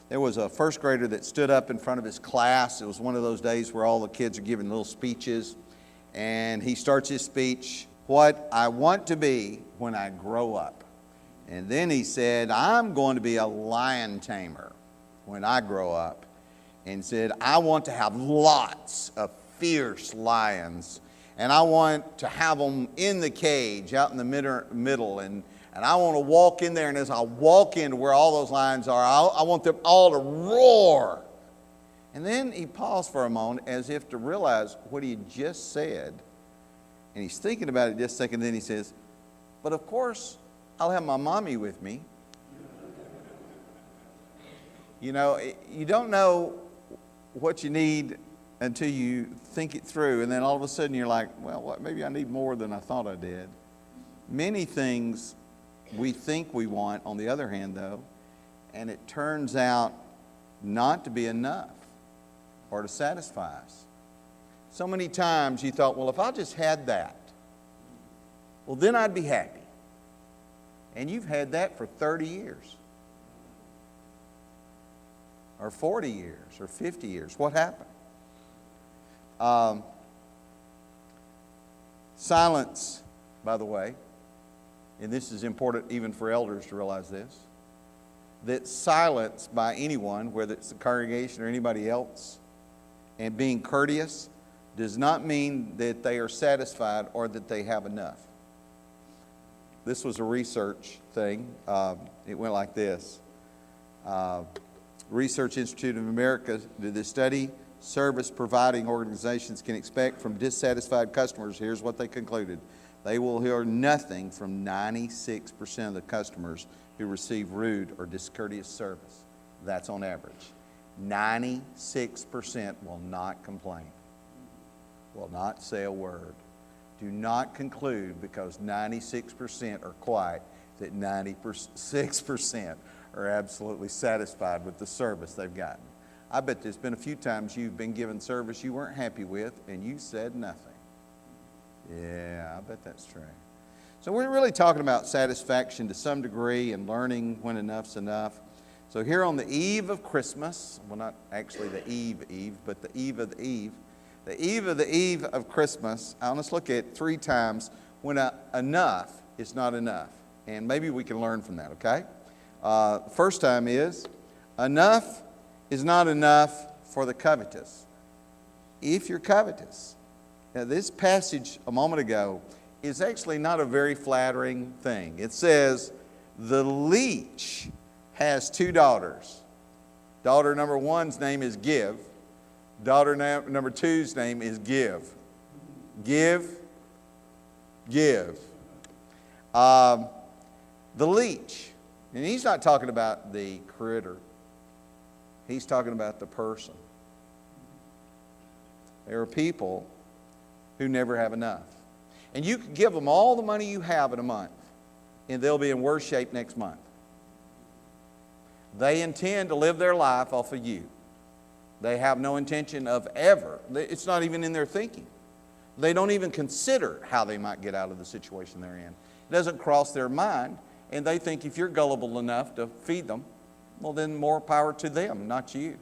There was a first grader that stood up in front of his class. It was one of those days where all the kids are giving little speeches. And he starts his speech, "What I want to be when I grow up." And then he said, "I'm going to be a lion tamer when I grow up." And said, "I want to have lots of fierce lions. And I want to have them in the cage, out in the middle. And I want to walk in there, and as I walk into where all those lions are, I want them all to roar." And then he paused for a moment as if to realize what he had just said. And he's thinking about it just a second, then he says, "But of course, I'll have my mommy with me." You know, you don't know what you need until you think it through, and then all of a sudden you're like, well, maybe I need more than I thought I did. Many things we think we want, on the other hand, though, and it turns out not to be enough or to satisfy us. So many times you thought, well, if I just had that, well, then I'd be happy. And you've had that for 30 years. Or 40 years, or 50 years. What happened? Silence, by the way, and this is important even for elders to realize this, that silence by anyone, whether it's the congregation or anybody else, and being courteous, does not mean that they are satisfied or that they have enough. This was a research thing. It went like this. Research Institute of America did this study. Service providing organizations can expect from dissatisfied customers. Here's what they concluded. They will hear nothing from 96% of the customers who receive rude or discourteous service. That's on average. 96% will not complain, will not say a word. Do not conclude because 96% are quiet that 96% are absolutely satisfied with the service they've gotten. I bet there's been a few times you've been given service you weren't happy with and you said nothing. Yeah, I bet that's true. So we're really talking about satisfaction to some degree and learning when enough's enough. So here on the eve of Christmas, well, not actually the eve, but the eve of the eve of Christmas, I want us to look at 3 times when enough is not enough. And maybe we can learn from that, okay? First time is, enough is not enough for the covetous. If you're covetous. Now this passage a moment ago is actually not a very flattering thing. It says, the leech has 2 daughters. Daughter number 1's name is Give. Daughter number 2's name is Give. Give. The leech. And he's not talking about the critter. He's talking about the person. There are people who never have enough. And you can give them all the money you have in a month, and they'll be in worse shape next month. They intend to live their life off of you. They have no intention of ever. It's not even in their thinking. They don't even consider how they might get out of the situation they're in. It doesn't cross their mind, and they think if you're gullible enough to feed them, well, then more power to them, not you.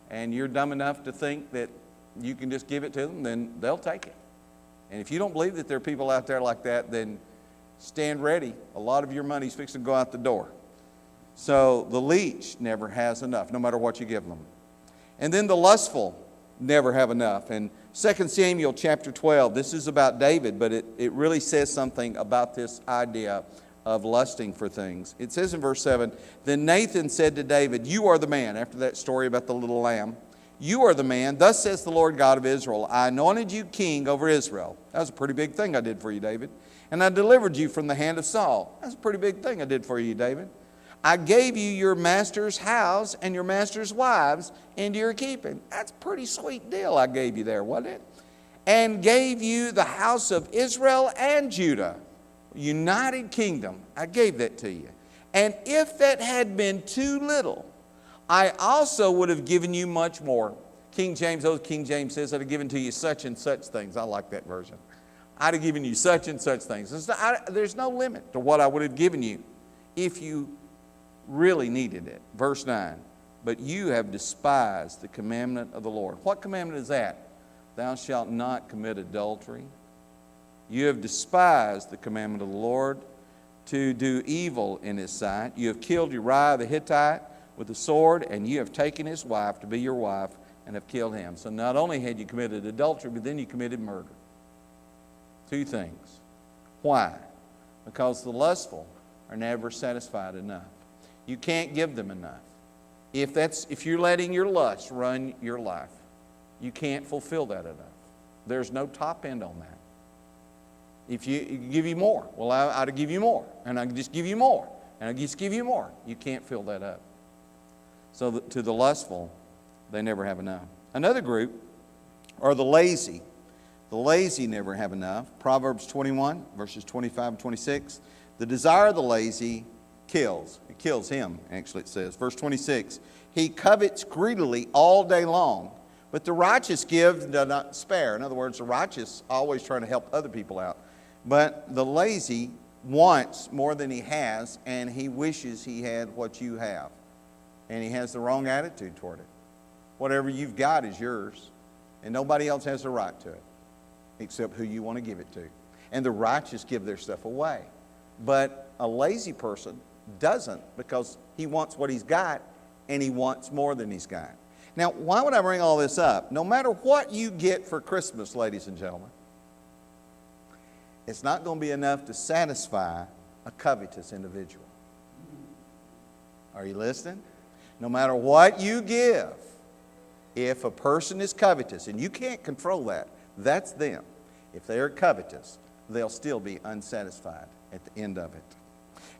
And you're dumb enough to think that you can just give it to them, then they'll take it. And if you don't believe that there are people out there like that, then stand ready. A lot of your money's fixing to go out the door. So the leech never has enough, no matter what you give them. And then the lustful never have enough. And 2 Samuel chapter 12, this is about David, but it really says something about this idea of lusting for things. It says in verse 7, then Nathan said to David, you are the man, after that story about the little lamb, you are the man, thus says the Lord God of Israel, I anointed you king over Israel. That was a pretty big thing I did for you, David. And I delivered you from the hand of Saul. That's a pretty big thing I did for you, David. I gave you your master's house and your master's wives into your keeping. That's a pretty sweet deal I gave you there, wasn't it? And gave you the house of Israel and Judah, united kingdom. I gave that to you. And if that had been too little, I also would have given you much more. King James says, I'd have given to you such and such things. I like that version. I'd have given you such and such things. There's no limit to what I would have given you if you really needed it. Verse 9. but you have despised the commandment of the Lord. What commandment is that? Thou shalt not commit adultery. You have despised the commandment of the Lord to do evil in his sight. You have killed Uriah the Hittite with the sword, and you have taken his wife to be your wife and have killed him. So not only had you committed adultery, but then you committed murder. Two things. Why? Because the lustful are never satisfied enough. You can't give them enough. If you're letting your lust run your life, you can't fulfill that enough. There's no top end on that. If you give you more, well, I'll give you more, and I can just give you more, and I just give you more. You can't fill that up. So to the lustful, they never have enough. Another group are the lazy. The lazy never have enough. Proverbs 21, verses 25 and 26. The desire of the lazy kills. It kills him, actually, it says. Verse 26, he covets greedily all day long, but the righteous give and does not spare. In other words, the righteous always trying to help other people out. But the lazy wants more than he has, and he wishes he had what you have. And he has the wrong attitude toward it. Whatever you've got is yours, and nobody else has the right to it, except who you want to give it to. And the righteous give their stuff away. But a lazy person doesn't, because he wants what he's got, and he wants more than he's got. Now, why would I bring all this up? No matter what you get for Christmas, ladies and gentlemen, it's not going to be enough to satisfy a covetous individual. Are you listening? No matter what you give, if a person is covetous, and you can't control that, that's them. If they're covetous, they'll still be unsatisfied at the end of it.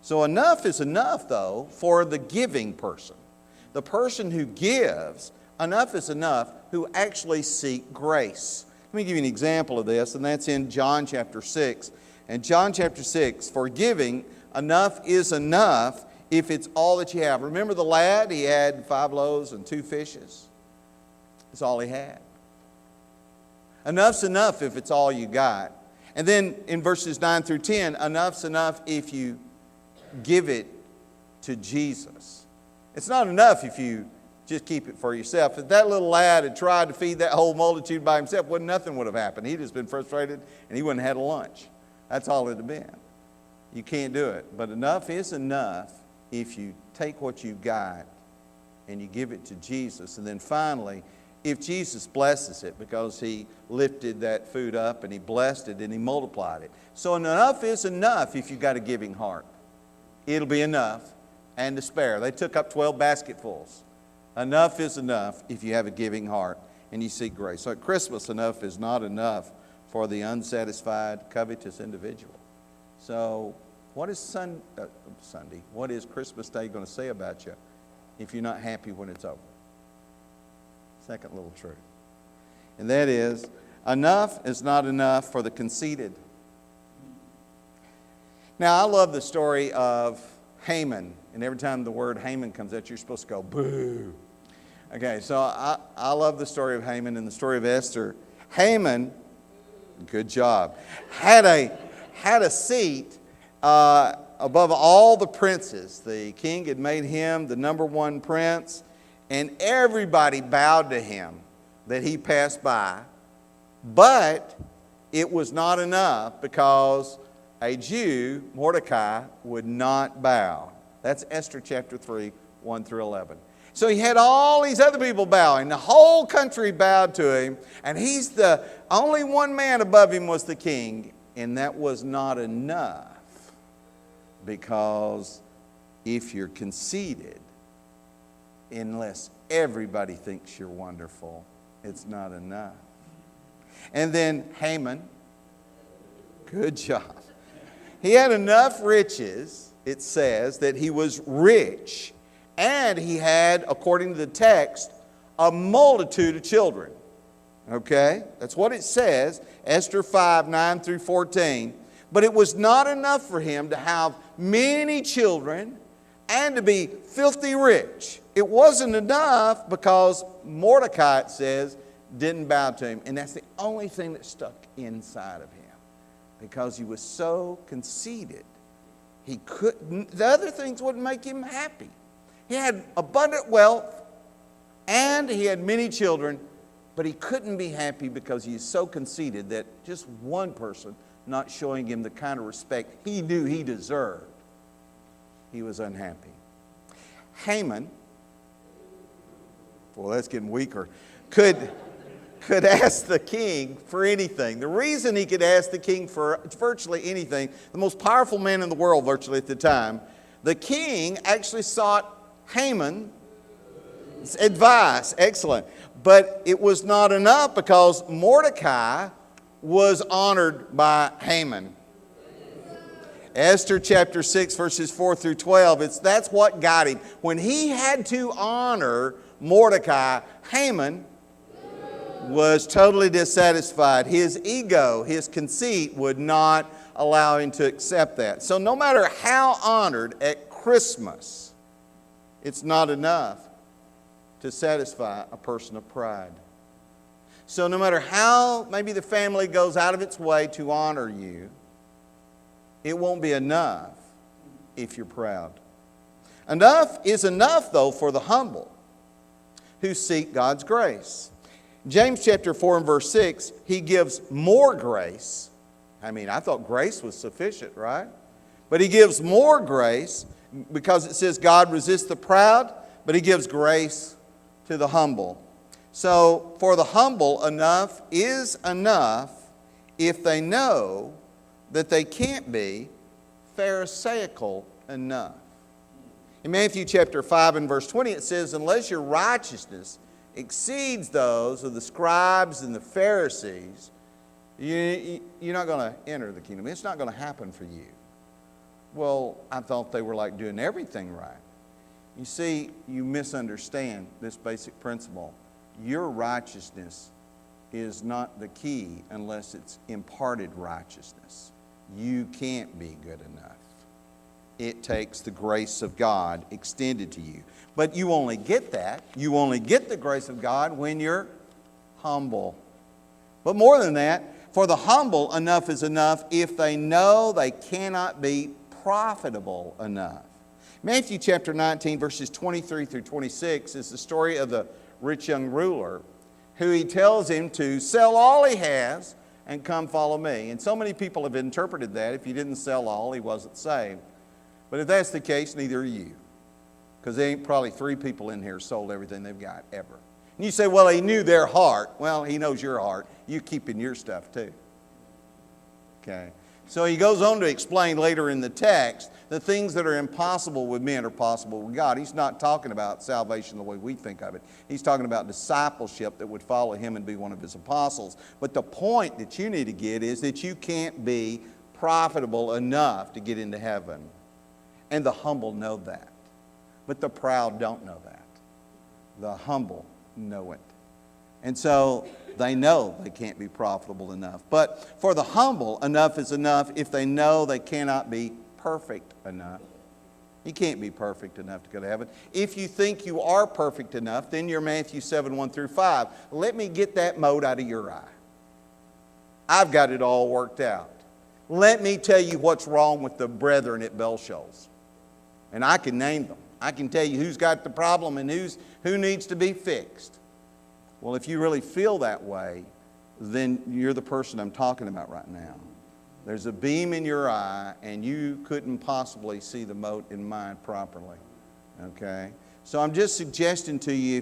So enough is enough, though, for the giving person. The person who gives, enough is enough, who actually seek grace. Let me give you an example of this, and that's in John chapter 6. And John chapter 6, for giving, enough is enough if it's all that you have. Remember the lad? He had 5 loaves and 2 fishes. That's all he had. Enough's enough if it's all you got. And then in verses 9 through 10, enough's enough if you give it to Jesus. It's not enough if you just keep it for yourself. If that little lad had tried to feed that whole multitude by himself, nothing would have happened. He'd just been frustrated and he wouldn't have had a lunch. That's all it would have been. You can't do it. But enough is enough if you take what you've got and you give it to Jesus. And then finally, if Jesus blesses it, because he lifted that food up and he blessed it and he multiplied it. So enough is enough if you've got a giving heart. It'll be enough and to spare. They took up 12 basketfuls. Enough is enough if you have a giving heart and you seek grace. So at Christmas, enough is not enough for the unsatisfied, covetous individual. So what is Sunday? What is Christmas Day going to say about you if you're not happy when it's over? Second little truth. And that is, enough is not enough for the conceited. Now, I love the story of Haman. And every time the word Haman comes out, you're supposed to go, boo. Okay, so I love the story of Haman and the story of Esther. Haman, good job, had a seat above all the princes. The king had made him the number 1 prince, and everybody bowed to him that he passed by. But it was not enough, because a Jew, Mordecai, would not bow. That's Esther chapter 3, 1 through 11. So he had all these other people bowing. The whole country bowed to him, and he's the only one man above him was the king. And that was not enough, because if you're conceited, unless everybody thinks you're wonderful, it's not enough. And then Haman, good job. He had enough riches, it says, that he was rich. And he had, according to the text, a multitude of children. Okay? That's what it says, Esther 5, 9 through 14. But it was not enough for him to have many children and to be filthy rich. It wasn't enough because Mordecai, it says, didn't bow to him. And that's the only thing that stuck inside of him, because he was so conceited. He couldn't, the other things wouldn't make him happy. He had abundant wealth, And he had many children, but he couldn't be happy because he is so conceited that just one person not showing him the kind of respect he knew he deserved, he was unhappy. Haman, well, that's getting weaker, could ask the king for anything. The reason he could ask the king for virtually anything, the most powerful man in the world virtually at the time, the king actually sought Haman's advice. Excellent. But it was not enough because Mordecai was honored by Haman. Esther chapter 6 verses 4 through 12, that's what got him. When he had to honor Mordecai, Haman was totally dissatisfied. His ego, his conceit would not allow him to accept that. So no matter how honored at Christmas, it's not enough to satisfy a person of pride. So no matter how maybe the family goes out of its way to honor you, it won't be enough if you're proud. Enough is enough, though, for the humble who seek God's grace. James chapter 4 and verse 6, he gives more grace. I mean, I thought grace was sufficient, right? But he gives more grace because it says God resists the proud, but he gives grace to the humble. So for the humble, enough is enough if they know that they can't be pharisaical enough. In Matthew chapter 5 and verse 20 it says, unless your righteousness exceeds those of the scribes and the Pharisees, you're not going to enter the kingdom. It's not going to happen for you. Well, I thought they were like doing everything right. You see, you misunderstand this basic principle. Your righteousness is not the key unless it's imparted righteousness. You can't be good enough. It takes the grace of God extended to you. But you only get that. You only get the grace of God when you're humble. But more than that, for the humble, enough is enough if they know they cannot be profitable enough. Matthew chapter 19, verses 23 through 26 is the story of the rich young ruler who he tells him to sell all he has and come follow me. And so many people have interpreted that if he didn't sell all, he wasn't saved. But if that's the case, neither are you. Because there ain't probably 3 people in here sold everything they've got ever. And you say, well, he knew their heart. Well, he knows your heart. You're keeping your stuff too. Okay. So he goes on to explain later in the text the things that are impossible with men are possible with God. He's not talking about salvation the way we think of it. He's talking about discipleship that would follow him and be one of his apostles. But the point that you need to get is that you can't be profitable enough to get into heaven. And the humble know that. But the proud don't know that. The humble know it. And so they know they can't be profitable enough. But for the humble, enough is enough if they know they cannot be perfect enough. You can't be perfect enough to go to heaven. If you think you are perfect enough, then you're Matthew 7, 1 through 5. Let me get that mote out of your eye. I've got it all worked out. Let me tell you what's wrong with the brethren at Shoals. And I can name them. I can tell you who's got the problem and who needs to be fixed. Well, if you really feel that way, then you're the person I'm talking about right now. There's a beam in your eye, and you couldn't possibly see the mote in mine properly. Okay? So I'm just suggesting to you,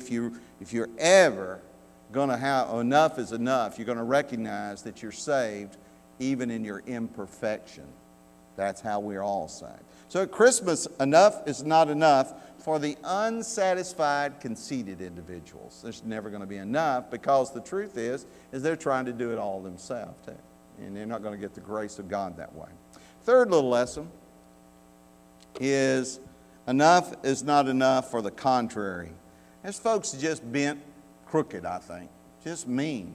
if you're ever going to have enough is enough, you're going to recognize that you're saved even in your imperfection. That's how we're all saved. So at Christmas, enough is not enough for the unsatisfied, conceited individuals. There's never going to be enough because the truth is they're trying to do it all themselves too. And they're not going to get the grace of God that way. Third little lesson is enough is not enough for the contrary. There's folks just bent crooked, I think. Just mean.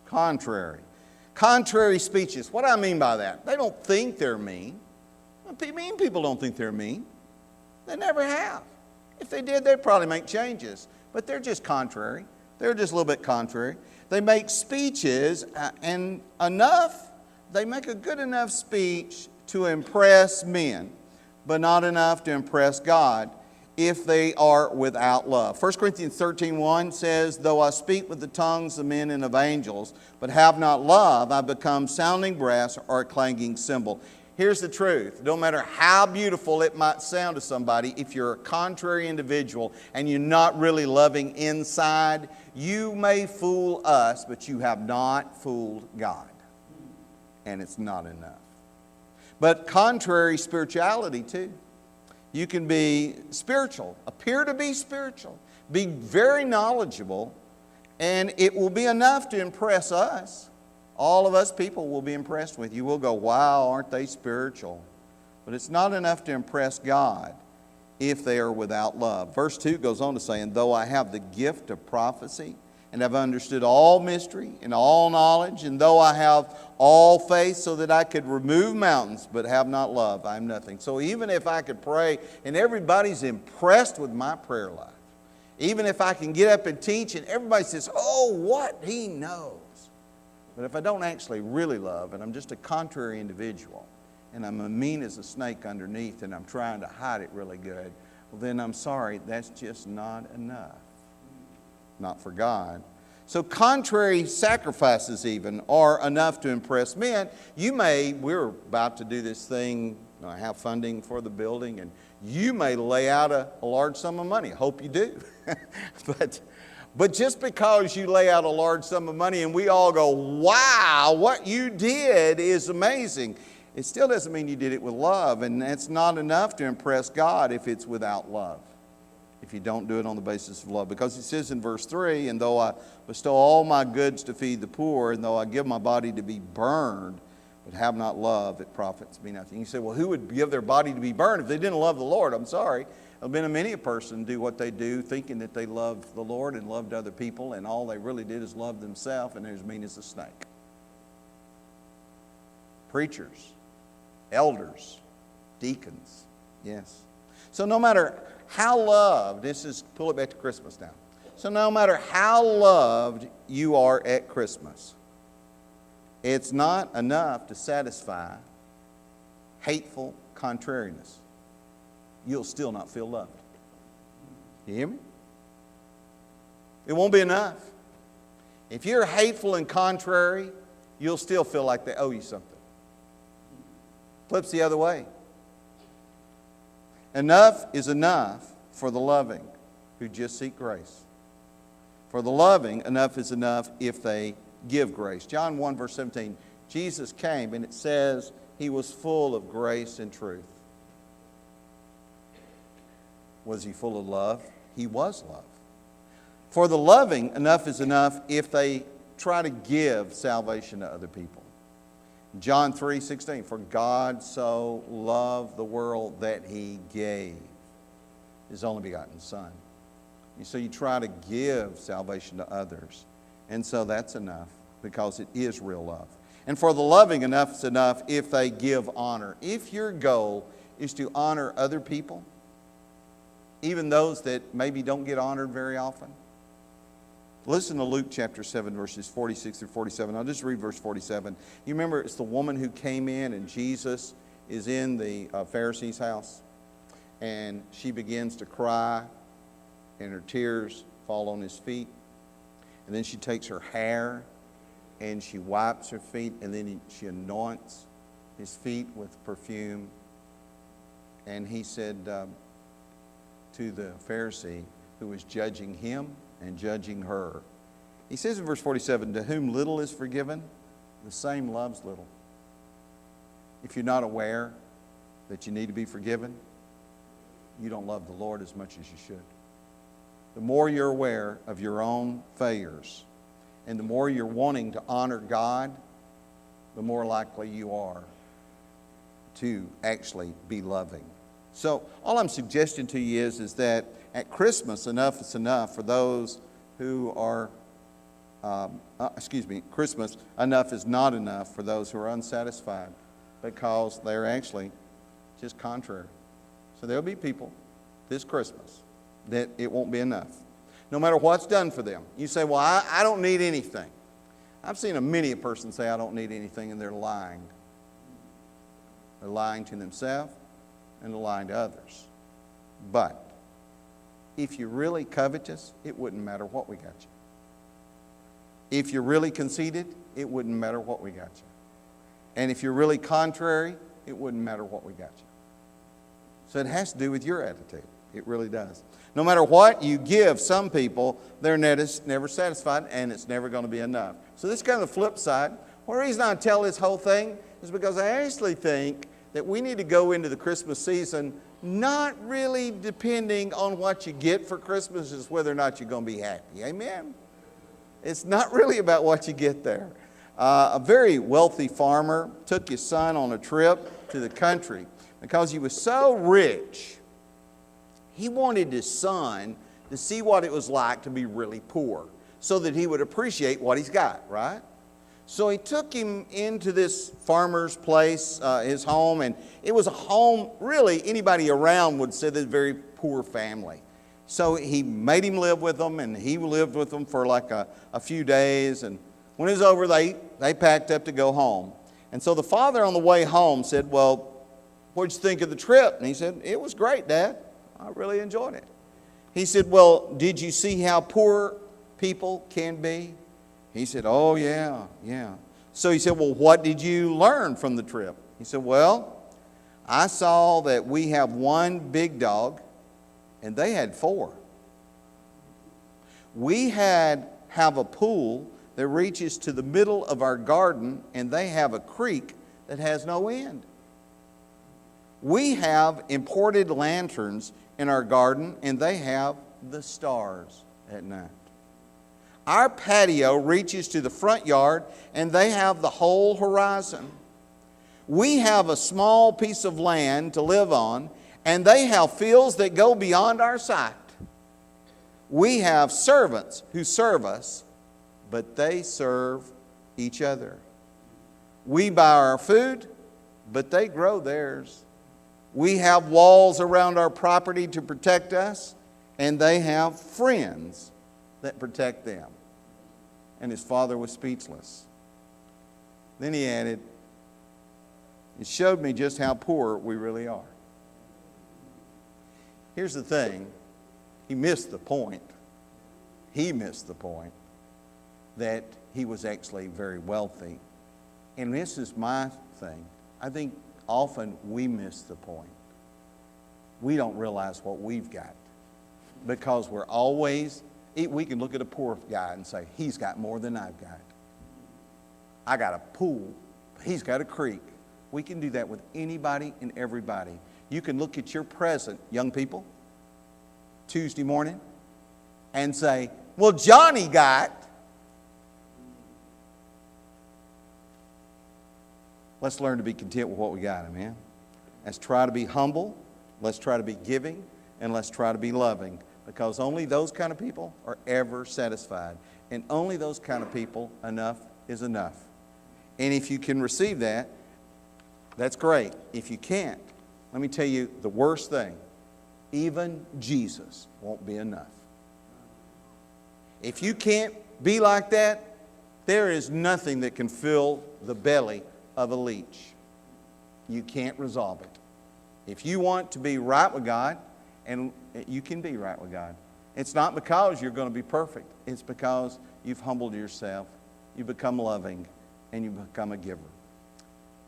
Contrary. Contrary speeches. What do I mean by that? They don't think they're mean. Mean people don't think they're mean. They never have. If they did, they'd probably make changes. But they're just contrary. They're just a little bit contrary. They make speeches and they make a good enough speech to impress men, but not enough to impress God. if they are without love. 1 Corinthians 13:1 says, though I speak with the tongues of men and of angels, but have not love, I become sounding brass or a clanging cymbal. Here's the truth. No matter how beautiful it might sound to somebody, if you're a contrary individual and you're not really loving inside, you may fool us, but you have not fooled God. And it's not enough. But contrary spirituality too. You can be spiritual, appear to be spiritual, be very knowledgeable, and it will be enough to impress us. All of us people will be impressed with you. We'll go, wow, aren't they spiritual? But it's not enough to impress God if they are without love. Verse 2 goes on to say, and though I have the gift of prophecy, and have understood all mystery and all knowledge, and though I have all faith so that I could remove mountains, but have not love, I am nothing. So even if I could pray and everybody's impressed with my prayer life, even if I can get up and teach and everybody says, oh, what he knows. But if I don't actually really love, and I'm just a contrary individual, and I'm as mean as a snake underneath, and I'm trying to hide it really good, well then I'm sorry, that's just not enough. Not for God. So contrary sacrifices even are enough to impress men. We're about to do this thing, have funding for the building, and you may lay out a large sum of money. I hope you do. But just because you lay out a large sum of money and we all go, wow, what you did is amazing, it still doesn't mean you did it with love. And that's not enough to impress God if it's without love. If you don't do it on the basis of love. Because it says in verse 3, and though I bestow all my goods to feed the poor, and though I give my body to be burned, but have not love, it profits me nothing. You say, well, who would give their body to be burned if they didn't love the Lord? I'm sorry. There's been many a person do what they do thinking that they loved the Lord and loved other people, and all they really did is love themselves, and they're as mean as a snake. Preachers, elders, deacons, yes. So no matter how loved, pull it back to Christmas now. So no matter how loved you are at Christmas, it's not enough to satisfy hateful contrariness. You'll still not feel loved. You hear me? It won't be enough. If you're hateful and contrary, you'll still feel like they owe you something. Flips the other way. Enough is enough for the loving who just seek grace. For the loving, enough is enough if they give grace. John 1 verse 17, Jesus came and it says he was full of grace and truth. Was he full of love? He was love. For the loving, enough is enough if they try to give salvation to other people. John 3:16, for God so loved the world that he gave his only begotten Son. So you try to give salvation to others. And so that's enough because it is real love. And for the loving, enough is enough if they give honor. If your goal is to honor other people, even those that maybe don't get honored very often. Listen to Luke chapter 7, verses 46 through 47. I'll just read verse 47. You remember it's the woman who came in and Jesus is in the Pharisee's house. And she begins to cry and her tears fall on his feet. And then she takes her hair and she wipes her feet and then she anoints his feet with perfume. And he said to the Pharisee who was judging him and judging her. He says in verse 47, to whom little is forgiven, the same loves little. If you're not aware that you need to be forgiven, you don't love the Lord as much as you should. The more you're aware of your own failures and the more you're wanting to honor God, the more likely you are to actually be loving. So all I'm suggesting to you is that at Christmas, enough is enough for those who are, Christmas, enough is not enough for those who are unsatisfied because they're actually just contrary. So there'll be people this Christmas that it won't be enough. No matter what's done for them. You say, well, I don't need anything. I've seen many a person say, I don't need anything, and they're lying. They're lying to themselves and they're lying to others. But If you're really covetous, it wouldn't matter what we got you. If you're really conceited, it wouldn't matter what we got you. And if you're really contrary, it wouldn't matter what we got you. So it has to do with your attitude. It really does. No matter what you give some people, they're never satisfied, and it's never going to be enough. So this is kind of the flip side. One reason I tell this whole thing is because I actually think that we need to go into the Christmas season not really depending on what you get for Christmas, is whether or not you're going to be happy. Amen? It's not really about what you get there. A very wealthy farmer took his son on a trip to the country because he was so rich. He wanted his son to see what it was like to be really poor so that he would appreciate what he's got, right? So he took him into this farmer's place, his home, and it was a home, really, anybody around would say, this very poor family. So he made him live with them, and he lived with them for like a few days, and when it was over, they packed up to go home. And so the father on the way home said, well, what'd you think of the trip? And he said, it was great, Dad. I really enjoyed it. He said, well, did you see how poor people can be? He said, oh, yeah. So he said, well, what did you learn from the trip? He said, well, I saw that we have one big dog, and they had 4. We have a pool that reaches to the middle of our garden, and they have a creek that has no end. We have imported lanterns in our garden, and they have the stars at night. Our patio reaches to the front yard, and they have the whole horizon. We have a small piece of land to live on, and they have fields that go beyond our sight. We have servants who serve us, but they serve each other. We buy our food, but they grow theirs. We have walls around our property to protect us, and they have friends that protect them. And his father was speechless. Then he added, it showed me just how poor we really are. Here's the thing. He missed the point. He missed the point that he was actually very wealthy. And this is my thing. I think often we miss the point. We don't realize what we've got because we're always, we can look at a poor guy and say, he's got more than I've got. I got a pool, he's got a creek. We can do that with anybody and everybody. You can look at your present, young people, Tuesday morning, and say, well, Johnny got. Let's learn to be content with what we got, amen? Let's try to be humble. Let's try to be giving. And let's try to be loving. Because only those kind of people are ever satisfied. And only those kind of people, enough is enough. And if you can receive that, that's great. If you can't, let me tell you the worst thing. Even Jesus won't be enough. If you can't be like that, there is nothing that can fill the belly of a leech. You can't resolve it. If you want to be right with God, and you can be right with God, it's not because you're going to be perfect. It's because you've humbled yourself, you become loving, and you become a giver.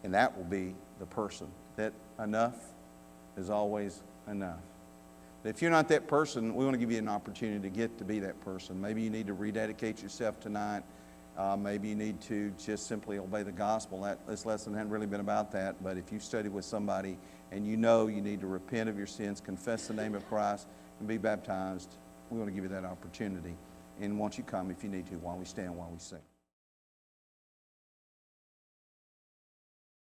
And that will be the person that enough is always enough. If you're not that person, we want to give you an opportunity to get to be that person. Maybe you need to rededicate yourself tonight. Maybe you need to just simply obey the gospel. This lesson hasn't really been about that, but if you study with somebody and you know you need to repent of your sins, confess the name of Christ, and be baptized, we want to give you that opportunity. And won't you come if you need to while we stand, while we sing.